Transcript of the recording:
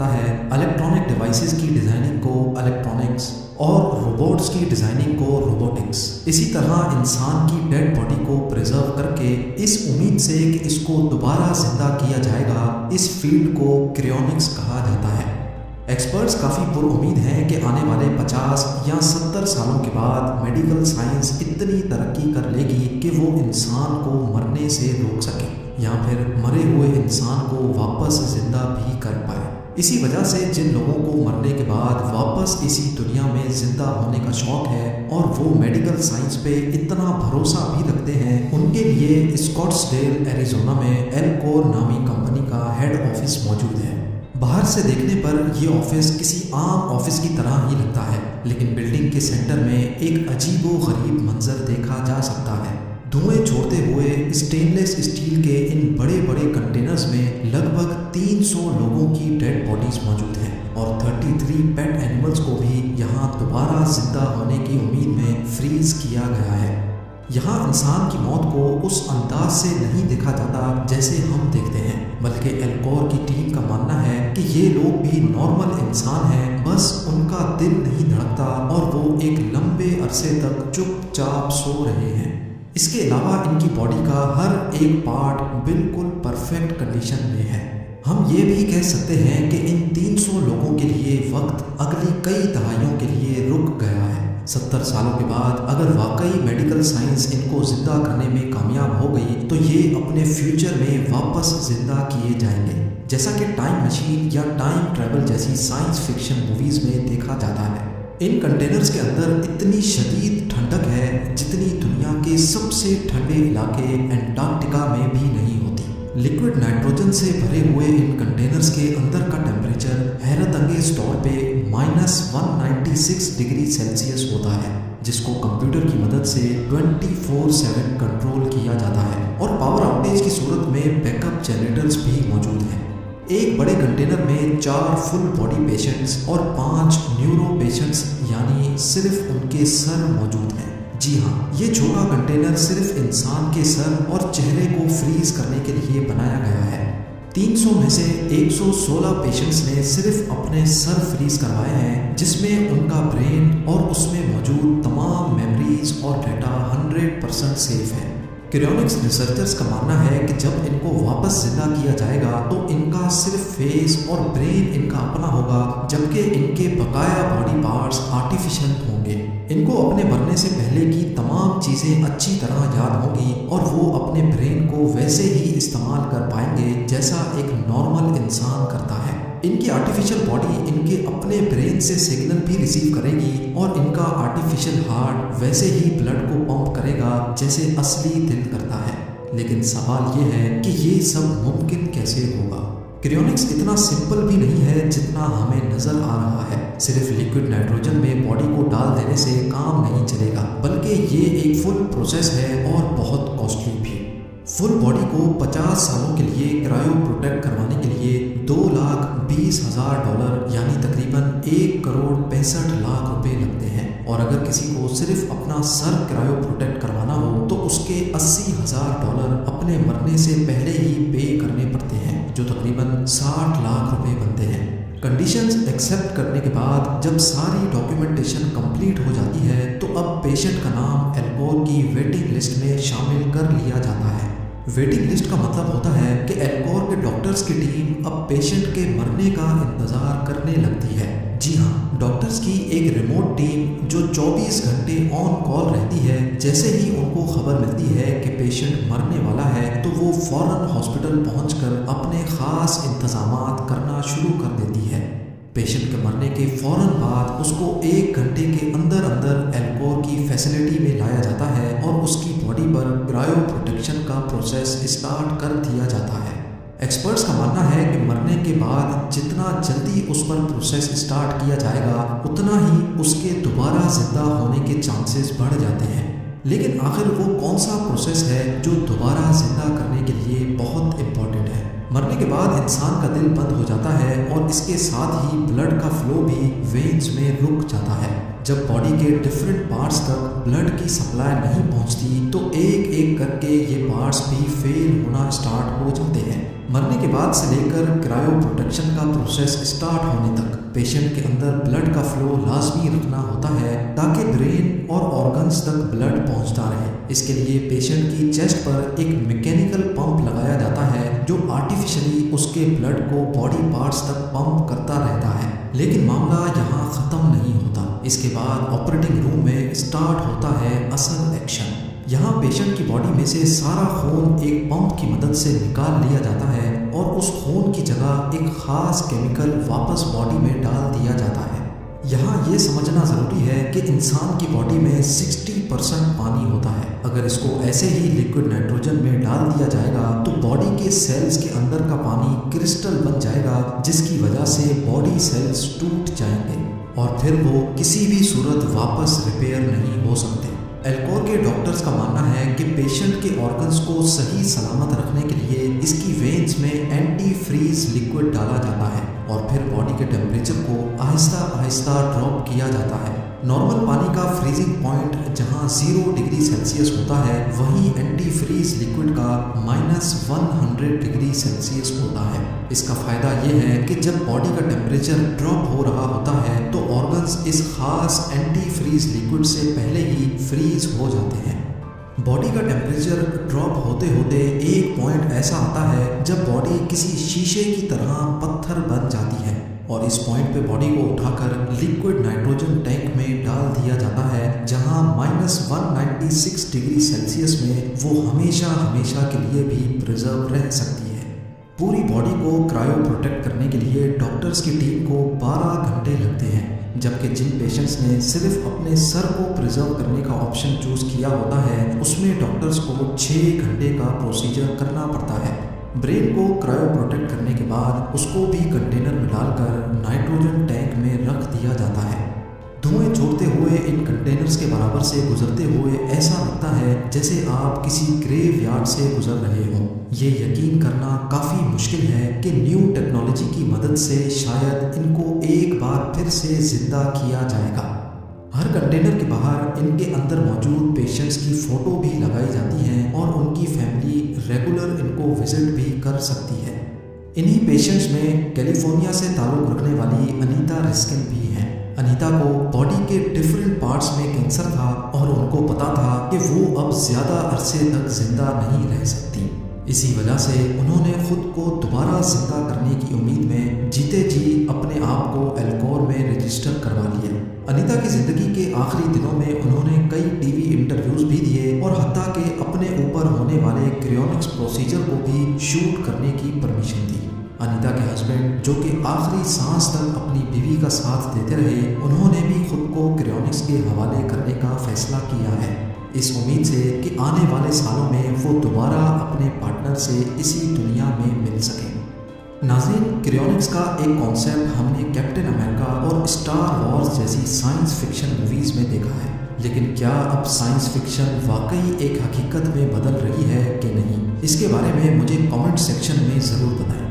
करता है electronic devices की डिज़ाइनिंग को इलेक्ट्रॉनिक्स और रोबोट्स की डिज़ाइनिंग को रोबोटिक्स। इसी तरह इंसान की डेड बॉडी को प्रिजर्व करके इस उम्मीद से कि इसको दोबारा जिंदा किया जाएगा, इस फील्ड को क्रायोनिक्स कहा जाता है। एक्सपर्ट्स काफ़ी पुरुम्मीद हैं कि आने वाले 50 या 70 सालों के बाद मेडिकल साइंस इतनी तरक्की कर लेगी कि वो इंसान को मरने से रोक सके या फिर मरे हुए इंसान को वापस जिंदा भी कर पाए। इसी वजह से जिन लोगों को मरने के बाद वापस इसी दुनिया में जिंदा होने का शौक है और वो मेडिकल साइंस पे इतना भरोसा भी रखते हैं, उनके लिए स्कॉट्सडेल एरिजोना में एल्कोर नामी कंपनी का हेड ऑफिस मौजूद है। बाहर से देखने पर यह ऑफिस किसी आम ऑफिस की तरह ही लगता है, लेकिन बिल्डिंग के सेंटर में एक अजीबोगरीब मंजर देखा जा सकता है। धुएं छोड़ते हुए स्टेनलेस स्टील के इन बड़े बड़े कंटेनर्स में लगभग 300 लोगों की डेड बॉडीज मौजूद हैं और 33 पेट एनिमल्स को भी यहाँ दोबारा जिंदा होने की उम्मीद में फ्रीज किया गया है। यहाँ इंसान की मौत को उस अंदाज से नहीं देखा जाता जैसे हम देखते हैं, बल्कि एल्कोर की टीम का मानना है कि ये लोग भी नॉर्मल इंसान हैं, बस उनका दिल नहीं धड़कता और वो एक लंबे अरसे तक चुपचाप सो रहे हैं। इसके अलावा इनकी बॉडी का हर एक पार्ट बिल्कुल परफेक्ट कंडीशन में है। हम ये भी कह सकते हैं कि इन 300 लोगों के लिए वक्त अगली कई दहाइयों के लिए रुक गया है। 70 सालों के बाद अगर वाकई मेडिकल साइंस इनको जिंदा करने में कामयाब हो गई तो ये अपने फ्यूचर में वापस जिंदा किए जाएंगे, जैसा कि टाइम मशीन या टाइम ट्रैवल जैसी साइंस फिक्शन मूवीज में देखा जाता है। इन कंटेनर्स के अंदर इतनी शदीद ठंडक है जितनी दुनिया के सबसे ठंडे इलाके एंटार्क्टिका में भी नहीं होती। लिक्विड नाइट्रोजन से भरे हुए इन कंटेनर्स के अंदर का टेम्परेचर हैरत अंगेज तौर पे -196 डिग्री सेल्सियस होता है, जिसको कंप्यूटर की मदद से 24/7 कंट्रोल किया जाता है और पावर आउटेज की सूरत में बैकअप जनरेटर्स भी मौजूद हैं। एक बड़े कंटेनर में 4 फुल बॉडी पेशेंट्स और 5 न्यूरो पेशेंट्स यानी सिर्फ उनके सर मौजूद हैं। जी हाँ, ये छोटा कंटेनर सिर्फ इंसान के सर और चेहरे को फ्रीज करने के लिए बनाया गया है। 300 में से 116 पेशेंट्स ने सिर्फ अपने सर फ्रीज करवाए हैं, जिसमें उनका ब्रेन और उसमें मौजूद तमाम मेमोरीज और डाटा 100% सेफ है। क्रायोनिक्स रिसर्चर्स का मानना है कि जब इनको वापस जिंदा किया जाएगा तो इनका सिर्फ फेस और ब्रेन इनका अपना होगा, जबकि इनके बकाया बॉडी पार्ट्स आर्टिफिशियल होंगे। इनको अपने मरने से पहले की तमाम चीज़ें अच्छी तरह याद होंगी और वो अपने ब्रेन को वैसे ही इस्तेमाल कर पाएंगे जैसा एक नॉर्मल इंसान करता है। इनकी आर्टिफिशियल बॉडी इनके अपने ब्रेन से सिग्नल भी रिसीव करेगी और इनका आर्टिफिशियल हार्ट वैसे ही ब्लड को पंप करेगा जैसे असली दिल करता है। लेकिन सवाल ये है कि ये सब मुमकिन कैसे होगा। क्रायोनिक्स इतना सिंपल भी नहीं है जितना हमें नजर आ रहा है। सिर्फ लिक्विड नाइट्रोजन में बॉडी को डाल देने से काम नहीं चलेगा, बल्कि ये एक फुल प्रोसेस है और बहुत कॉस्टली भी। फुल बॉडी को 50 सालों के लिए क्रायो प्रोटेक्ट करवाने के लिए $2,20,000 यानी तकरीबन 1,65,00,000 रुपए लगते हैं। और अगर किसी को सिर्फ अपना सर क्रायो प्रोटेक्ट करवाना हो तो उसके $80,000 अपने मरने से पहले ही पे करने पड़ते हैं, जो तकरीबन 60 लाख रुपए बनते हैं। कंडीशंस एक्सेप्ट करने के बाद जब सारी डॉक्यूमेंटेशन कंप्लीट हो जाती है तो अब पेशेंट का नाम एल्कोर की वेटिंग लिस्ट में शामिल कर लिया जाता है। वेटिंग लिस्ट का मतलब होता है कि एल्कोर के डॉक्टर्स की टीम अब पेशेंट के मरने का इंतजार करने लगती है। जी हाँ, डॉक्टर्स की एक रिमोट टीम जो 24 घंटे ऑन कॉल रहती है। जैसे ही उनको खबर मिलती है कि पेशेंट मरने वाला है तो वो फौरन हॉस्पिटल पहुंचकर अपने खास इंतजामात करना शुरू कर देती है। पेशेंट के मरने के फौरन बाद उसको 1 घंटे के अंदर अंदर एल्कोर की फैसिलिटी में लाया जाता है और उसकी बॉडी पर क्रायो प्रोटेक्शन का प्रोसेस स्टार्ट कर दिया जाता है। एक्सपर्ट्स का मानना है कि मरने के बाद जितना जल्दी उस पर प्रोसेस स्टार्ट किया जाएगा उतना ही उसके दोबारा जिंदा होने के चांसेस बढ़ जाते हैं। लेकिन आखिर वो कौन सा प्रोसेस है जो दोबारा जिंदा करने के लिए बहुत इम्पोर्टेंट है। मरने के बाद इंसान का दिल बंद हो जाता है और इसके साथ ही ब्लड का फ्लो भी वेन्स में रुक जाता है। जब बॉडी के डिफरेंट पार्ट्स तक ब्लड की सप्लाई नहीं पहुंचती तो एक एक करके ये पार्ट्स भी फेल होना स्टार्ट हो जाते हैं। मरने के बाद से लेकर क्रायो प्रोटेक्शन का प्रोसेस स्टार्ट होने तक पेशेंट के अंदर ब्लड का फ्लो लाजमी रखना होता है ताकि ब्रेन और ऑर्गन्स तक ब्लड पहुंचता रहे। इसके लिए पेशेंट की चेस्ट पर एक मैकेनिकल पंप लगाया जाता है जो आर्टिफिशियली उसके ब्लड को बॉडी पार्ट्स तक पंप करता रहता है। लेकिन मामला यहाँ ख़त्म नहीं होता। इसके बाद ऑपरेटिंग रूम में स्टार्ट होता है असल एक्शन। यहाँ पेशेंट की बॉडी में से सारा खून एक पंप की मदद से निकाल लिया जाता है और उस खून की जगह एक ख़ास केमिकल वापस बॉडी में डाल दिया जाता है। यहाँ ये समझना ज़रूरी है कि इंसान की बॉडी में 60% पानी होता है। अगर इसको ऐसे ही लिक्विड नाइट्रोजन में डाल दिया जाएगा तो बॉडी के सेल्स के अंदर का पानी क्रिस्टल बन जाएगा, जिसकी वजह से बॉडी सेल्स टूट जाएंगे और फिर वो किसी भी सूरत वापस रिपेयर नहीं हो सकते। एल्कोर के डॉक्टर्स का मानना है कि पेशेंट के ऑर्गन्स को सही सलामत रखने के लिए इसकी वेन्स में एंटी फ्रीज लिक्विड डाला जाता है और फिर बॉडी के टेम्परेचर को आहिस्ता आहिस्ता ड्रॉप किया जाता है। नॉर्मल पानी का फ्रीजिंग पॉइंट जहां 0 डिग्री सेल्सियस होता है, वहीं एंटी फ्रीज लिक्विड का -100 डिग्री सेल्सियस होता है। इसका फ़ायदा ये है कि जब बॉडी का टेम्परेचर ड्रॉप हो रहा होता है तो ऑर्गन्स इस खास एंटी फ्रीज लिक्विड से पहले ही फ्रीज हो जाते हैं। बॉडी का टेम्परेचर ड्रॉप होते होते एक पॉइंट ऐसा आता है जब बॉडी किसी शीशे की तरह पत्थर बन जाती है और इस पॉइंट पे बॉडी को उठाकर लिक्विड नाइट्रोजन टैंक में डाल दिया जाता है, जहां -196 डिग्री सेल्सियस में वो हमेशा हमेशा के लिए भी प्रिजर्व रह सकती है। पूरी बॉडी को क्रायो प्रोटेक्ट करने के लिए डॉक्टर्स की टीम को 12 घंटे लगते हैं, जबकि जिन पेशेंट्स ने सिर्फ अपने सर को प्रिजर्व करने का ऑप्शन चूज किया होता है उसमें डॉक्टर्स को 6 घंटे का प्रोसीजर करना पड़ता है। ब्रेन को क्रायो प्रोटेक्ट करने के बाद उसको भी कंटेनर में डालकर नाइट्रोजन टैंक में रख दिया जाता है। धुएं छोड़ते हुए इन कंटेनर्स के बराबर से गुजरते हुए ऐसा लगता है जैसे आप किसी ग्रेवयार्ड से गुजर रहे हो। ये यकीन करना काफ़ी मुश्किल है कि न्यू टेक्नोलॉजी की मदद से शायद इनको एक बार फिर से जिंदा किया जाएगा। हर कंटेनर के बाहर इनके अंदर मौजूद पेशेंट्स की फ़ोटो भी लगाई जाती हैं और उनकी फैमिली रेगुलर इनको विजिट भी कर सकती है। इन्हीं पेशेंट्स में कैलिफोर्निया से ताल्लुक़ रखने वाली अनीता रिस्किन भी हैं। अनीता को बॉडी के डिफरेंट पार्ट्स में कैंसर था और उनको पता था कि वो अब ज़्यादा अरसे तक जिंदा नहीं रह सकती। इसी वजह से उन्होंने खुद को दोबारा जिंदा करने की उम्मीद में जीते जी अपने आप को एल्कोर में रजिस्टर करवा लिया। अनीता की ज़िंदगी के आखिरी दिनों में उन्होंने कई टीवी इंटरव्यूज़ भी दिए और हत्ता के अपने ऊपर होने वाले क्रियोनिक्स प्रोसीजर को भी शूट करने की परमिशन दी। अनीता के हस्बैंड, जो कि आखिरी सांस तक अपनी बीवी का साथ देते रहे, उन्होंने भी खुद को क्रियोनिक्स के हवाले करने का फैसला किया है, इस उम्मीद से कि आने वाले सालों में वो दोबारा अपने पार्टनर से इसी दुनिया में मिल सकें। नाज़रीन, क्रियोनिक्स का एक कॉन्सेप्ट हमने कैप्टन अमेरिका और स्टार वॉर्स जैसी साइंस फिक्शन मूवीज़ में देखा है, लेकिन क्या अब साइंस फिक्शन वाकई एक हकीकत में बदल रही है कि नहीं? इसके बारे में मुझे कमेंट सेक्शन में ज़रूर बताएं।